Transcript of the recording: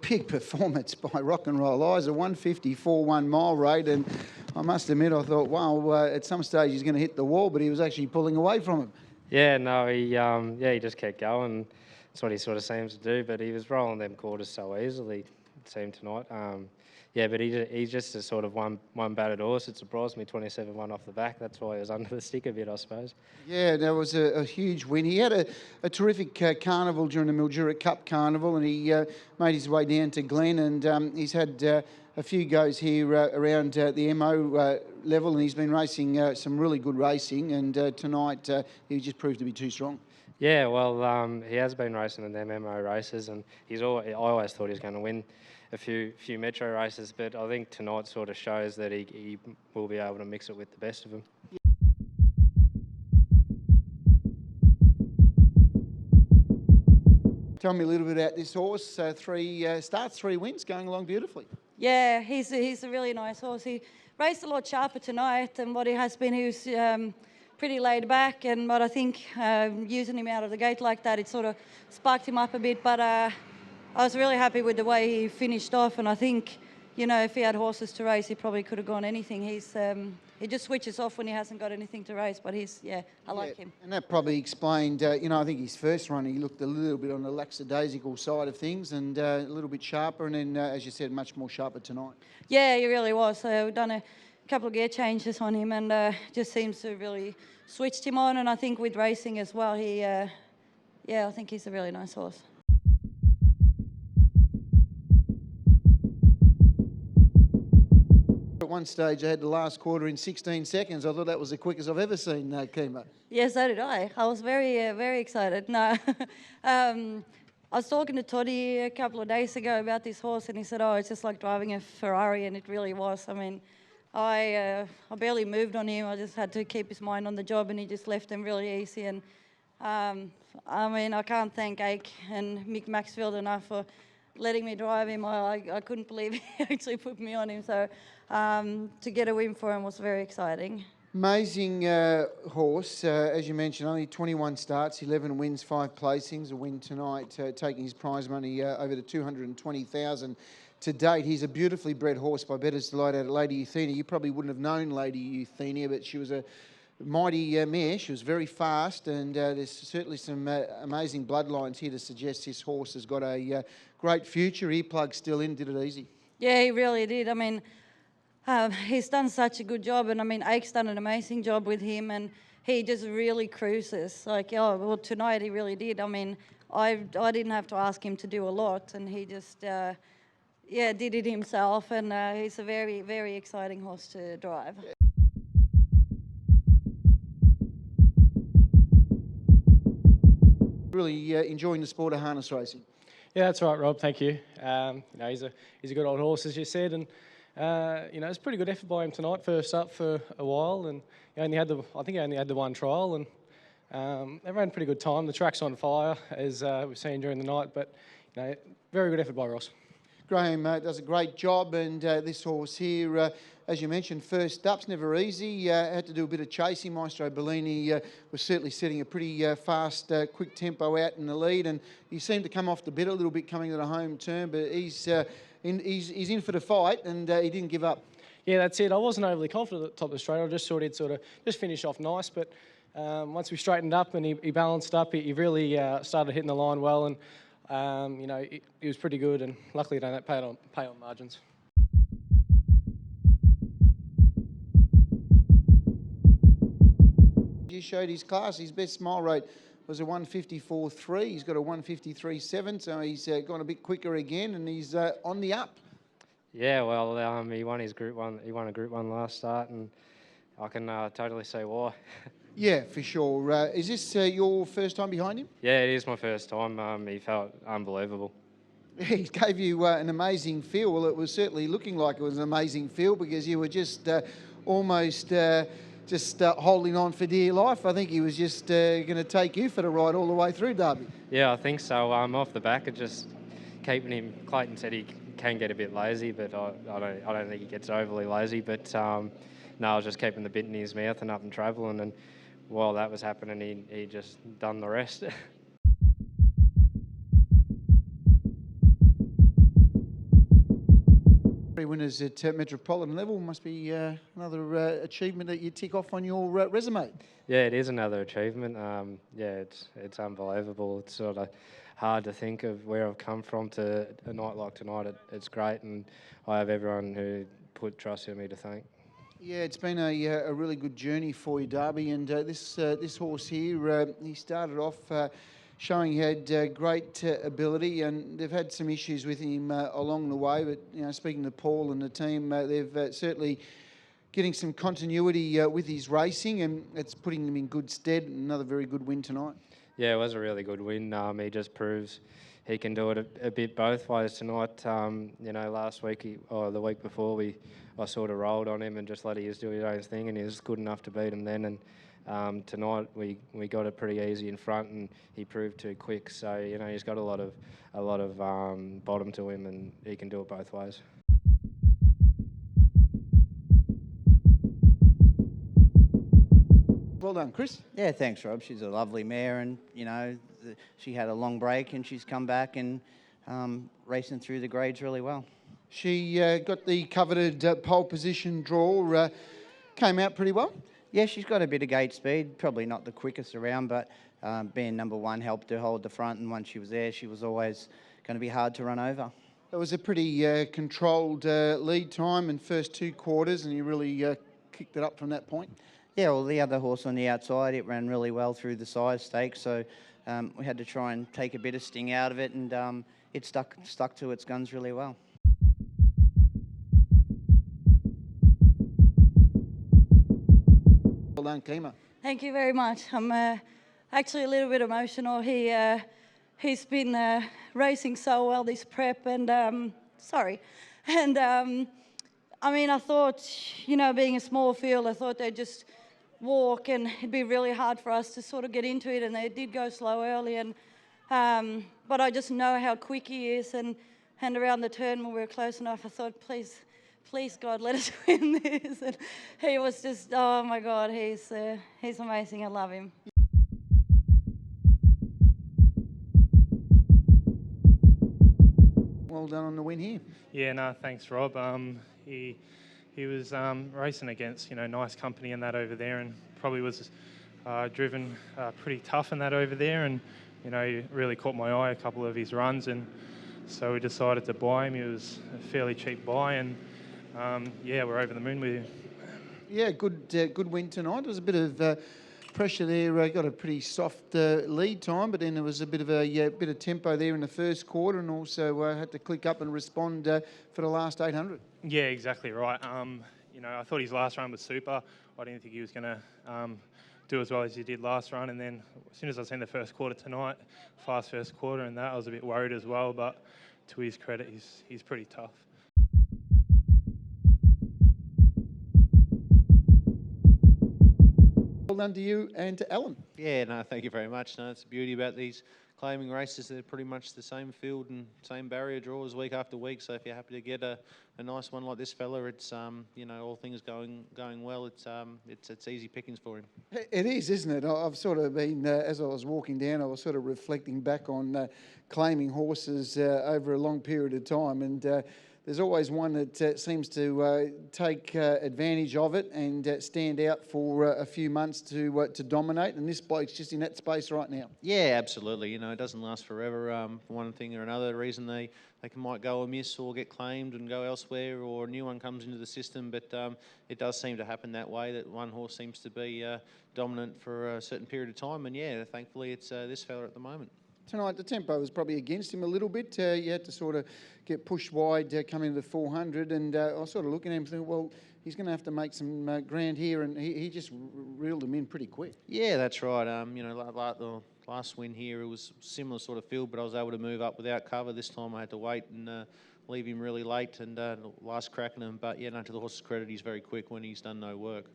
big performance by Rock and Roll Eyes, a 154 1 mile rate, and I must admit I thought, wow, at some stage he's going to hit the wall, but he was actually pulling away from him. Yeah, no, he just kept going. That's what he sort of seems to do. But he was rolling them quarters so easily, it seemed tonight. Yeah, but he's just a sort of one battered horse. It surprised me, 27-1 off the back. That's why he was under the stick a bit, I suppose. Yeah, that was a huge win. He had a terrific carnival during the Mildura Cup Carnival, and he made his way down to Glen, and he's had a few goes here around the MO level, and he's been racing some really good racing, and tonight he just proved to be too strong. Yeah, well, he has been racing in them MO races, and I always thought he was going to win a few metro races, but I think tonight sort of shows that he will be able to mix it with the best of them. Tell me a little bit about this horse. Three starts, 3 wins, going along beautifully. Yeah, he's a really nice horse. He raced a lot sharper tonight than what he has been. He was pretty laid back, but I think using him out of the gate like that, it sort of sparked him up a bit. But I was really happy with the way he finished off, and I think, if he had horses to race, he probably could have gone anything. He just switches off when he hasn't got anything to race, but I like him. And that probably explained, I think his first run, he looked a little bit on the lackadaisical side of things and a little bit sharper, and then, as you said, much more sharper tonight. Yeah, he really was. We've done a couple of gear changes on him, and just seems to really switched him on, and I think with racing as well, I think he's a really nice horse. At one stage, I had the last quarter in 16 seconds. I thought that was the quickest I've ever seen Kima. Yeah, so did I. I was very excited. No, I was talking to Toddy a couple of days ago about this horse, and he said, "Oh, it's just like driving a Ferrari," and it really was. I mean, I barely moved on him. I just had to keep his mind on the job, and he just left them really easy. And I can't thank Ake and Mick Maxfield enough for letting me drive him. I couldn't believe he actually put me on him. So to get a win for him was very exciting. Amazing horse, as you mentioned, only 21 starts, 11 wins, 5 placings, a win tonight, taking his prize money over to $220,000 to date. He's a beautifully bred horse by Bettor's Delight out of Lady Euthenia. You probably wouldn't have known Lady Euthenia, but she was a mighty mare. She was very fast, and there's certainly some amazing bloodlines here to suggest this horse has got a great future. Earplug still in, did it easy. Yeah, he really did. I mean, he's done such a good job, and I mean, Ake's done an amazing job with him, and he just really cruises. Tonight he really did. I mean, I didn't have to ask him to do a lot, and he just, did it himself, and he's a very, very exciting horse to drive. Really enjoying the sport of harness racing. Yeah, that's right, Rob. Thank you. He's a good old horse, as you said, and it's a pretty good effort by him tonight. First up for a while, and I think he only had the one trial, and they ran a pretty good time. The track's on fire, as we've seen during the night, but very good effort by Ross. Graham does a great job, and this horse here, as you mentioned, first up's never easy. Had to do a bit of chasing. Maestro Bellini was certainly setting a pretty fast, quick tempo out in the lead, and he seemed to come off the bit a little bit coming to the home turn, but he's in for the fight, and he didn't give up. Yeah, that's it. I wasn't overly confident at the top of the straight. I just thought he'd just finish off nice, but once we straightened up and he balanced up, he really started hitting the line well, and he was pretty good, and luckily don't pay on margins. You showed his class. His best mile rate was a 154.3. He's got a 153.7, so he's gone a bit quicker again, and he's on the up. Yeah, well, he won his Group 1. He won a Group 1 last start, and I can totally see why. Yeah, for sure. Is this your first time behind him? Yeah, it is my first time. He felt unbelievable. He gave you an amazing feel. Well, it was certainly looking like it was an amazing feel because you were just almost holding on for dear life. I think he was just going to take you for the ride all the way through Derby. Yeah, I think so. Off the back, it just keeping him. Clayton said he can get a bit lazy, but I don't think he gets overly lazy. But no, I was just keeping the bit in his mouth and up and travelling, and while that was happening, he just done the rest. Three winners at metropolitan level must be another achievement that you tick off on your resume. Yeah, it is another achievement. Yeah, it's unbelievable. It's sort of hard to think of where I've come from to a night like tonight. It's great, and I have everyone who put trust in me to thank. Yeah, it's been a really good journey for you, Darby. And this horse here, he started off showing he had great ability, and they've had some issues with him along the way. But speaking to Paul and the team, they've certainly getting some continuity with his racing, and it's putting him in good stead. Another very good win tonight. Yeah, it was a really good win. He just proves he can do it a bit both ways tonight. Last week or the week before, I sort of rolled on him and just let him do his own thing, and he was good enough to beat him then. And tonight we got it pretty easy in front, and he proved too quick. So he's got a lot of bottom to him, and he can do it both ways. Well done, Chris. Yeah, thanks, Rob. She's a lovely mare, and she had a long break, and she's come back and racing through the grades really well. She got the coveted pole position draw, came out pretty well. Yeah, she's got a bit of gate speed, probably not the quickest around, but being number one helped her hold the front, and once she was there, she was always going to be hard to run over. It was a pretty controlled lead time in first 2 quarters, and you really kicked it up from that point. Yeah, well, the other horse on the outside, it ran really well through the size stakes, so we had to try and take a bit of sting out of it, and it stuck to its guns really well. Well done, Kima. Thank you very much. I'm actually a little bit emotional. He's been racing so well this prep, and I thought, being a small field, I thought they'd just walk, and it'd be really hard for us to sort of get into it, and they did go slow early, and but I just know how quick he is, and around the turn when we were close enough, I thought, please God, let us win this. And he was just, oh my God, he's amazing. I love him. Well done on the win here. Yeah, no, thanks, Rob. He was racing against nice company in that over there, and probably was driven pretty tough in that over there, and he really caught my eye a couple of his runs, and so we decided to buy him. He was a fairly cheap buy, and we're over the moon with him. Yeah, good win tonight. There was a bit of pressure there. Got a pretty soft lead time, but then there was a bit of tempo there in the first quarter, and also had to click up and respond for the last 800. Yeah, exactly right. I thought his last run was super. I didn't think he was going to do as well as he did last run, and then as soon as I seen the first quarter tonight, fast first quarter, and that I was a bit worried as well. But to his credit, he's pretty tough. Well done to you and to Alan. Yeah, no, thank you very much. No, it's the beauty about these claiming races. They're pretty much the same field and same barrier draws week after week. So if you're happy to get a nice one like this fella, it's all things going well. It's easy pickings for him. It is, isn't it? I've sort of been as I was walking down, I was sort of reflecting back on claiming horses over a long period of time, and there's always one that seems to take advantage of it and stand out for a few months to dominate, and this bloke's just in that space right now. Yeah, absolutely. It doesn't last forever. For one thing or another, the reason they might go amiss or get claimed and go elsewhere, or a new one comes into the system. But it does seem to happen that way, that one horse seems to be dominant for a certain period of time. And yeah, thankfully it's this fella at the moment. Tonight, the tempo was probably against him a little bit. You had to sort of get pushed wide coming into the 400, and I was sort of looking at him thinking, well, he's going to have to make some ground here, and he just reeled him in pretty quick. Yeah, that's right. The last win here, it was similar sort of field, but I was able to move up without cover. This time I had to wait and leave him really late and last crack at him. But yeah, no, to the horse's credit, he's very quick when he's done no work.